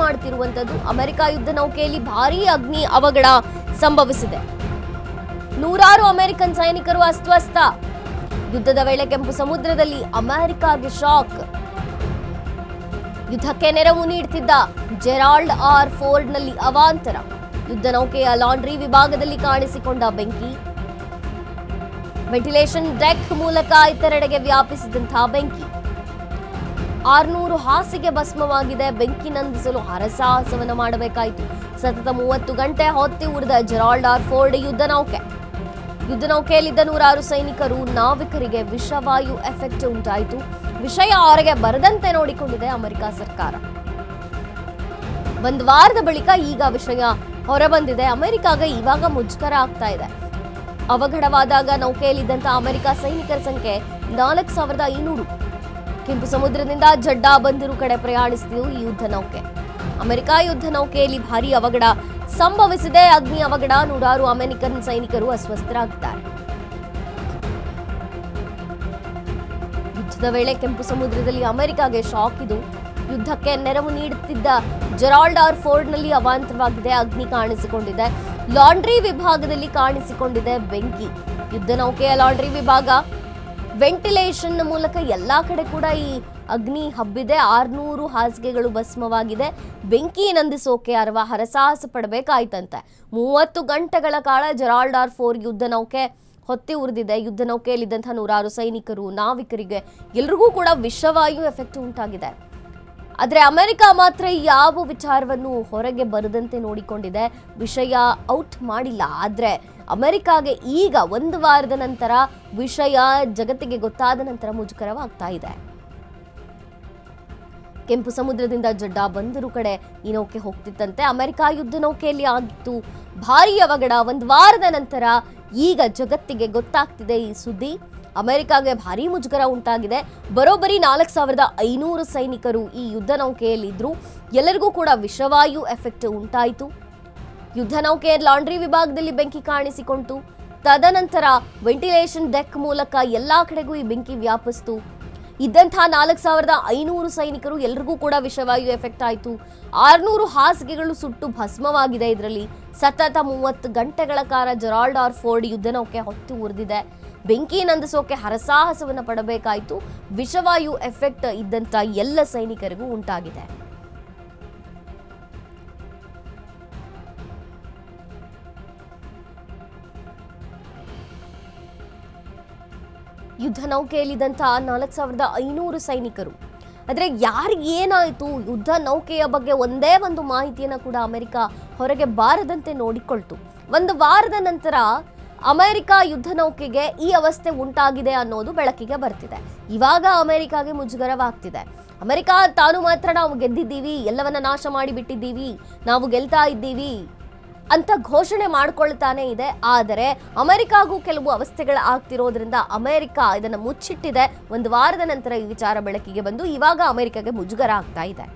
ಮಾಡ್ತಿರುವಂತದ್ದು. America ಯುದ್ಧ ನೌಕೆಯಲ್ಲಿ ಭಾರೀ ಅಗ್ನಿ ಅವಘಡ ಸಂಭವಿಸಿದೆ. ನೂರಾರು ಅಮೆರಿಕನ್ ಸೈನಿಕರು ಅಸ್ವಸ್ಥ. ಯುದ್ಧದ ವೇಳೆ ಕೆಂಪು ಸಮುದ್ರದಲ್ಲಿ ಅಮೆರಿಕಾಗೆ ಶಾಕ್. ಯುದ್ಧಕ್ಕೆ ನೆರವು ನೀಡುತ್ತಿದ್ದ ಜೆರಾಲ್ಡ್ ಆರ್ ಫೋರ್ಡ್ನಲ್ಲಿ ಅವಾಂತರ. ಯುದ್ಧ ನೌಕೆಯ ಲಾಂಡ್ರಿ ವಿಭಾಗದಲ್ಲಿ ಕಾಣಿಸಿಕೊಂಡ ಬೆಂಕಿ. ವೆಂಟಿಲೇಷನ್ ಡೆಕ್ ಮೂಲಕ ಇತರೆಡೆಗೆ ವ್ಯಾಪಿಸಿದಂತಹ ಬೆಂಕಿ. 600 ಹಾಸಿಗೆ ಭಸ್ಮವಾಗಿದೆ. ಬೆಂಕಿ ನಂದಿಸಲು ಹರಸಾಹಸವನ್ನ ಮಾಡಬೇಕಾಯಿತು. ಸತತ 30 ಗಂಟೆ ಹೊತ್ತಿ ಉರಿದ ಜೆರಾಲ್ಡ್ ಆರ್ ಫೋರ್ಡ್ ಯುದ್ಧ ನೌಕೆ. ಯುದ್ಧ ನೌಕೆಯಲ್ಲಿದ್ದ ನೂರಾರು ಸೈನಿಕರು, ನಾವಿಕರಿಗೆ ವಿಷವಾಯು ಎಫೆಕ್ಟ್ ಉಂಟಾಯಿತು. ವಿಷಯ ಹೊರಗೆ ಬರದಂತೆ ನೋಡಿಕೊಂಡಿದೆ ಅಮೆರಿಕ ಸರ್ಕಾರ. ಒಂದು ವಾರದ ಬಳಿಕ ಈಗ ವಿಷಯ ಹೊರಬಂದಿದೆ. ಅಮೆರಿಕಾಗೆ ಇವಾಗ ಮುಜುಗರ ಆಗ್ತಾ ಇದೆ. ಅವಘಡವಾದಾಗ ನೌಕೆಯಲ್ಲಿದ್ದಂತಹ ಅಮೆರಿಕ ಸೈನಿಕರ ಸಂಖ್ಯೆ 4500. ಕೆಂಪು ಸಮುದ್ರದಿಂದ ಜಡ್ಡಾ ಬಂದರು ಕಡೆ ಪ್ರಯಾಣಿಸಿತು ಈ ಯುದ್ಧ ನೌಕೆ. ಅಮೆರಿಕ ಯುದ್ಧ ನೌಕೆಯಲ್ಲಿ ಭಾರೀ ಅವಘಡ ಸಂಭವಿಸಿದೆ. ಅಗ್ನಿ ಅವಘಡ. ನೂರಾರು ಅಮೆರಿಕನ್ ಸೈನಿಕರು ಅಸ್ವಸ್ಥರಾಗಿದ್ದಾರೆ. ಯುದ್ಧದ ವೇಳೆ ಕೆಂಪು ಸಮುದ್ರದಲ್ಲಿ ಅಮೆರಿಕಾಗೆ ಶಾಕ್. ಇದು ಯುದ್ಧಕ್ಕೆ ನೆರವು ನೀಡುತ್ತಿದ್ದ ಜೆರಾಲ್ಡ್ ಆರ್ ಫೋರ್ಡ್ನಲ್ಲಿ ಅವಾಂತರವಾಗಿದೆ. ಅಗ್ನಿ ಕಾಣಿಸಿಕೊಂಡಿದೆ. ಲಾಂಡ್ರಿ ವಿಭಾಗದಲ್ಲಿ ಕಾಣಿಸಿಕೊಂಡಿದೆ ಬೆಂಕಿ. ಯುದ್ಧ ನೌಕೆಯ ಲಾಂಡ್ರಿ ವಿಭಾಗ ವೆಂಟಿಲೇಷನ್ ಮೂಲಕ ಎಲ್ಲಾ ಕಡೆ ಕೂಡ ಈ ಅಗ್ನಿ ಹಬ್ಬಿದೆ. 600 ಹಾಸಿಗೆಗಳು ಭಸ್ಮವಾಗಿದೆ. ಬೆಂಕಿ ನಂದಿಸೋಕೆ ಹರಸಾಹಸ ಪಡಬೇಕಾಯ್ತಂತೆ. 30 ಗಂಟೆಗಳ ಕಾಲ ಜೆರಾಲ್ಡ್ ಆರ್ ಫೋರ್ಡ್ ಯುದ್ಧ ನೌಕೆ ಹೊತ್ತಿ ಉರಿದಿದೆ. ಯುದ್ಧ ನೌಕೆಯಲ್ಲಿದ್ದಂತಹ ನೂರಾರು ಸೈನಿಕರು, ನಾವಿಕರಿಗೆ ಎಲ್ಲರಿಗೂ ಕೂಡ ವಿಷವಾಯು ಎಫೆಕ್ಟ್ ಉಂಟಾಗಿದೆ. ಆದರೆ ಅಮೆರಿಕ ಮಾತ್ರ ಯಾವ ವಿಚಾರವನ್ನು ಹೊರಗೆ ಬರದಂತೆ ನೋಡಿಕೊಂಡಿದೆ. ವಿಷಯ ಔಟ್ ಮಾಡಿಲ್ಲ. ಆದರೆ ಅಮೆರಿಕಾಗೆ ಈಗ 1 ವಾರದ ನಂತರ ವಿಷಯ ಜಗತ್ತಿಗೆ ಗೊತ್ತಾದ ನಂತರ ಮುಜುಗರವಾಗ್ತಾ ಇದೆ. ಕೆಂಪು ಸಮುದ್ರದಿಂದ ಜಡ್ಡಾ ಬಂದರು ಕಡೆ ಈ ನೌಕೆ ಹೋಗ್ತಿತ್ತಂತೆ. ಅಮೆರಿಕ ಯುದ್ಧ ನೌಕೆಯಲ್ಲಿ ಆಗಿತ್ತು ಭಾರೀ ಅವಘಡ. 1 ವಾರದ ನಂತರ ಈಗ ಜಗತ್ತಿಗೆ ಗೊತ್ತಾಗ್ತಿದೆ ಈ ಸುದ್ದಿ. ಅಮೆರಿಕಾಗೆ ಭಾರೀ ಮುಜುಗರ ಉಂಟಾಗಿದೆ. ಬರೋಬ್ಬರಿ 4500 ಸೈನಿಕರು ಈ ಯುದ್ಧ ನೌಕೆಯಲ್ಲಿದ್ರು. ಎಲ್ಲರಿಗೂ ಕೂಡ ವಿಷವಾಯು ಎಫೆಕ್ಟ್ ಉಂಟಾಯಿತು. ಯುದ್ಧ ನೌಕೆಯ ಲಾಂಡ್ರಿ ವಿಭಾಗದಲ್ಲಿ ಬೆಂಕಿ ಕಾಣಿಸಿಕೊಂಡಿತು. ತದನಂತರ ವೆಂಟಿಲೇಷನ್ ಡೆಕ್ ಮೂಲಕ ಎಲ್ಲಾ ಕಡೆಗೂ ಈ ಬೆಂಕಿ ವ್ಯಾಪಿಸಿತು. ಇದ್ದಂತಹ 4500 ಸೈನಿಕರು ಎಲ್ಲರಿಗೂ ಕೂಡ ವಿಷವಾಯು ಎಫೆಕ್ಟ್ ಆಯಿತು. 600 ಹಾಸಿಗೆಗಳು ಸುಟ್ಟು ಭಸ್ಮವಾಗಿದೆ. ಇದರಲ್ಲಿ ಸತತ 30 ಗಂಟೆಗಳ ಕಾಲ ಜೆರಾಲ್ಡ್ ಆರ್ ಫೋರ್ಡ್ ಯುದ್ಧ ನೌಕೆ ಹೊತ್ತು ಉರಿದಿದೆ. ಬೆಂಕಿ ನಂದಿಸೋಕೆ ಹರಸಾಹಸವನ್ನು ಪಡಬೇಕಾಯಿತು. ವಿಷವಾಯು ಎಫೆಕ್ಟ್ ಇದ್ದಂತ ಎಲ್ಲ ಸೈನಿಕರಿಗೂ ಉಂಟಾಗಿದೆ. ಯುದ್ಧ ನೌಕೆಯಲ್ಲಿದ್ದಂತಹ 4500 ಸೈನಿಕರು. ಆದರೆ ಯಾರಿಗೆ ಏನಾಯಿತು, ಯುದ್ಧ ನೌಕೆಯ ಬಗ್ಗೆ ಒಂದೇ ಒಂದು ಮಾಹಿತಿಯನ್ನು ಕೂಡ ಅಮೆರಿಕ ಹೊರಗೆ ಬಾರದಂತೆ ನೋಡಿಕೊಳ್ತು. 1 ವಾರದ ನಂತರ ಅಮೆರಿಕ ಯುದ್ಧ ನೌಕೆಗೆ ಈ ಅವಸ್ಥೆ ಉಂಟಾಗಿದೆ ಅನ್ನೋದು ಬೆಳಕಿಗೆ ಬರ್ತಿದೆ. ಇವಾಗ ಅಮೆರಿಕಾಗೆ ಮುಜುಗರವಾಗ್ತಿದೆ. ಅಮೆರಿಕ ತಾನು ಮಾತ್ರ ನಾವು ಗೆದ್ದಿದ್ದೀವಿ, ಎಲ್ಲವನ್ನ ನಾಶ ಮಾಡಿಬಿಟ್ಟಿದ್ದೀವಿ, ನಾವು ಗೆಲ್ತಾ ಇದ್ದೀವಿ ಅಂತ ಘೋಷಣೆ ಮಾಡ್ಕೊಳ್ತಾನೆ ಇದೆ. ಆದರೆ ಅಮೆರಿಕಾಗೂ ಕೆಲವು ಅವಸ್ಥೆಗಳು ಆಗ್ತಿರೋದ್ರಿಂದ ಅಮೆರಿಕ ಇದನ್ನು ಮುಚ್ಚಿಟ್ಟಿದೆ. 1 ವಾರದ ನಂತರ ಈ ವಿಚಾರ ಬೆಳಕಿಗೆ ಬಂದು ಇವಾಗ ಅಮೆರಿಕಾಗೆ ಮುಜುಗರ ಆಗ್ತಾ ಇದೆ.